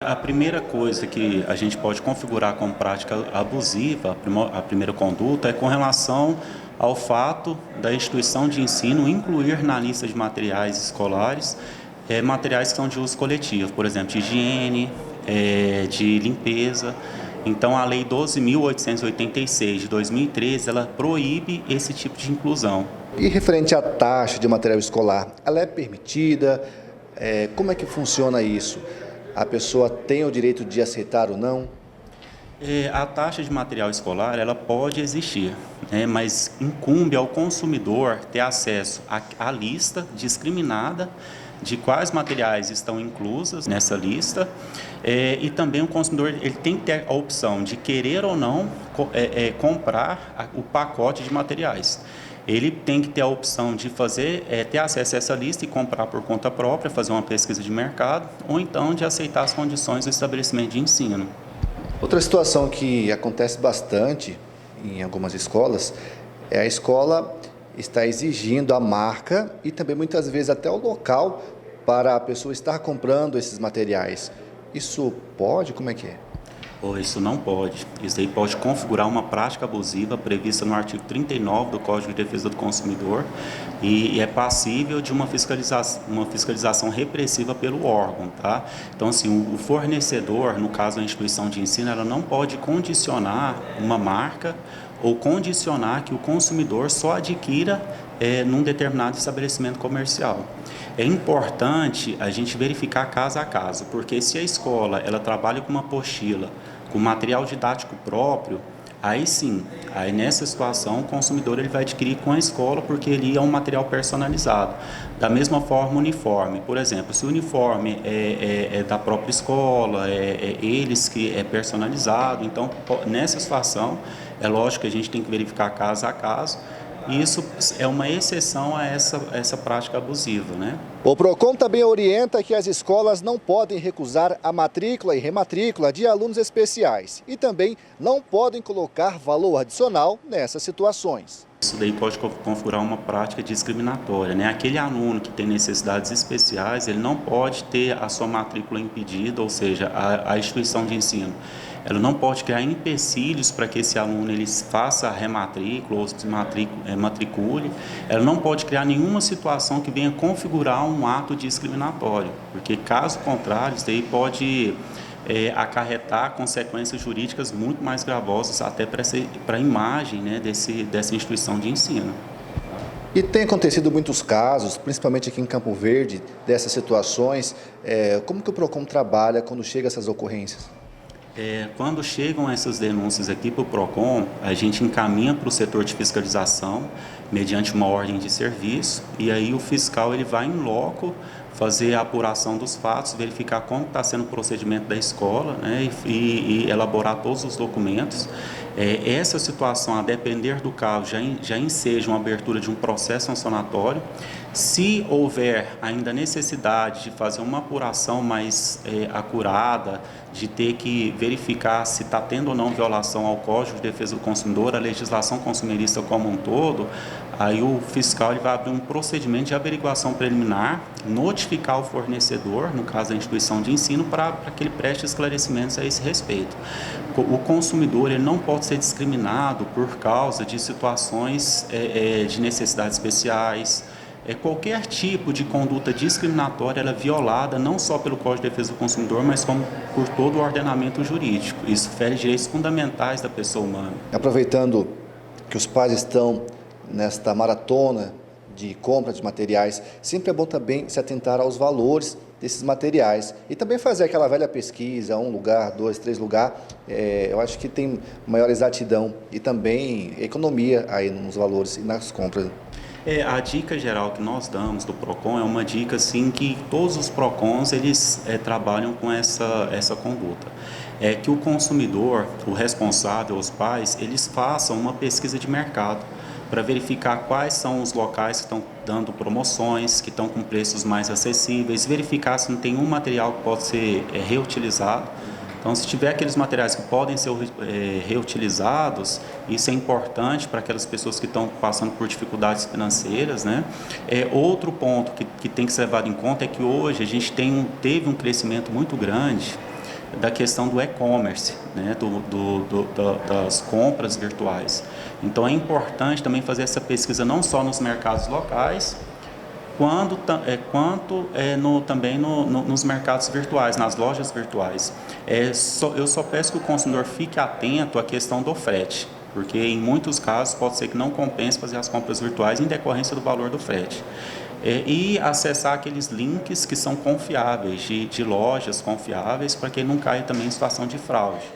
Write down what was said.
A primeira coisa que a gente pode configurar como prática abusiva, a primeira conduta, é com relação ao fato da instituição de ensino incluir na lista de materiais escolares materiais que são de uso coletivo, por exemplo, de higiene, de limpeza. Então, a Lei 12.886 de 2013, ela proíbe esse tipo de inclusão. E referente à taxa de material escolar, ela é permitida? Como é que funciona isso? A pessoa tem o direito de aceitar ou não? A taxa de material escolar, ela pode existir, né, mas incumbe ao consumidor ter acesso à lista discriminada de quais materiais estão inclusos nessa lista, e também o consumidor ele tem que ter a opção de querer ou não comprar o pacote de materiais. Ele tem que ter a opção de ter acesso a essa lista e comprar por conta própria, fazer uma pesquisa de mercado, ou então de aceitar as condições do estabelecimento de ensino. Outra situação que acontece bastante em algumas escolas é a escola está exigindo a marca e também muitas vezes até o local para a pessoa estar comprando esses materiais. Isso pode? Como é que é? Isso não pode. Isso aí pode configurar uma prática abusiva prevista no artigo 39 do Código de Defesa do Consumidor e é passível de uma fiscalização repressiva pelo órgão, tá? Então, assim, o fornecedor, no caso a instituição de ensino, ela não pode condicionar uma marca ou condicionar que o consumidor só adquira num determinado estabelecimento comercial. É importante a gente verificar caso a caso, porque se a escola ela trabalha com uma apostila, com material didático próprio, aí sim, aí nessa situação o consumidor ele vai adquirir com a escola porque ele é um material personalizado. Da mesma forma o uniforme, por exemplo, se o uniforme é da própria escola, eles que é personalizado, então nessa situação é lógico que a gente tem que verificar caso a caso. E isso é uma exceção a essa prática abusiva, né? O PROCON também orienta que as escolas não podem recusar a matrícula e rematrícula de alunos especiais e também não podem colocar valor adicional nessas situações. Isso daí pode configurar uma prática discriminatória, né? Aquele aluno que tem necessidades especiais, ele não pode ter a sua matrícula impedida, ou seja, a instituição de ensino. Ela não pode criar empecilhos para que esse aluno ele faça a rematrícula ou se matricule. Ela não pode criar nenhuma situação que venha configurar um ato discriminatório, porque caso contrário, isso daí pode acarretar consequências jurídicas muito mais gravosas até para a imagem, né, dessa instituição de ensino. E tem acontecido muitos casos, principalmente aqui em Campo Verde, dessas situações. Como que o PROCON trabalha quando chegam essas ocorrências? Quando chegam essas denúncias aqui para o PROCON, a gente encaminha para o setor de fiscalização, mediante uma ordem de serviço, e aí o fiscal ele vai em loco fazer a apuração dos fatos, verificar como está sendo o procedimento da escola, né, e elaborar todos os documentos. Essa situação, a depender do caso, já enseja uma abertura de um processo sancionatório. Se houver ainda necessidade de fazer uma apuração mais acurada, de ter que verificar se está tendo ou não violação ao Código de Defesa do Consumidor, a legislação consumerista como um todo, aí o fiscal ele vai abrir um procedimento de averiguação preliminar, notificar o fornecedor, no caso da instituição de ensino, para que ele preste esclarecimentos a esse respeito. O consumidor ele não pode ser discriminado por causa de situações de necessidades especiais. Qualquer tipo de conduta discriminatória ela é violada não só pelo Código de Defesa do Consumidor, mas como por todo o ordenamento jurídico. Isso fere direitos fundamentais da pessoa humana. Aproveitando que os pais estão nesta maratona de compra de materiais, sempre é bom também se atentar aos valores desses materiais e também fazer aquela velha pesquisa, 1 lugar, 2, 3 lugar, eu acho que tem maior exatidão e também economia aí nos valores e nas compras. A dica geral que nós damos do PROCON é uma dica assim que todos os PROCONs eles trabalham com essa conduta. É que o consumidor, o responsável, os pais, eles façam uma pesquisa de mercado para verificar quais são os locais que estão dando promoções, que estão com preços mais acessíveis, verificar se não tem um material que pode ser reutilizado. Então, se tiver aqueles materiais que podem ser reutilizados, isso é importante para aquelas pessoas que estão passando por dificuldades financeiras, né? Outro ponto que tem que ser levado em conta é que hoje a gente teve um crescimento muito grande da questão do e-commerce, né, das compras virtuais. Então é importante também fazer essa pesquisa não só nos mercados locais, também nos mercados virtuais, nas lojas virtuais. Eu só peço que o consumidor fique atento à questão do frete, porque em muitos casos pode ser que não compense fazer as compras virtuais em decorrência do valor do frete. E acessar aqueles links que são confiáveis, de lojas confiáveis, para que não caia também em situação de fraude.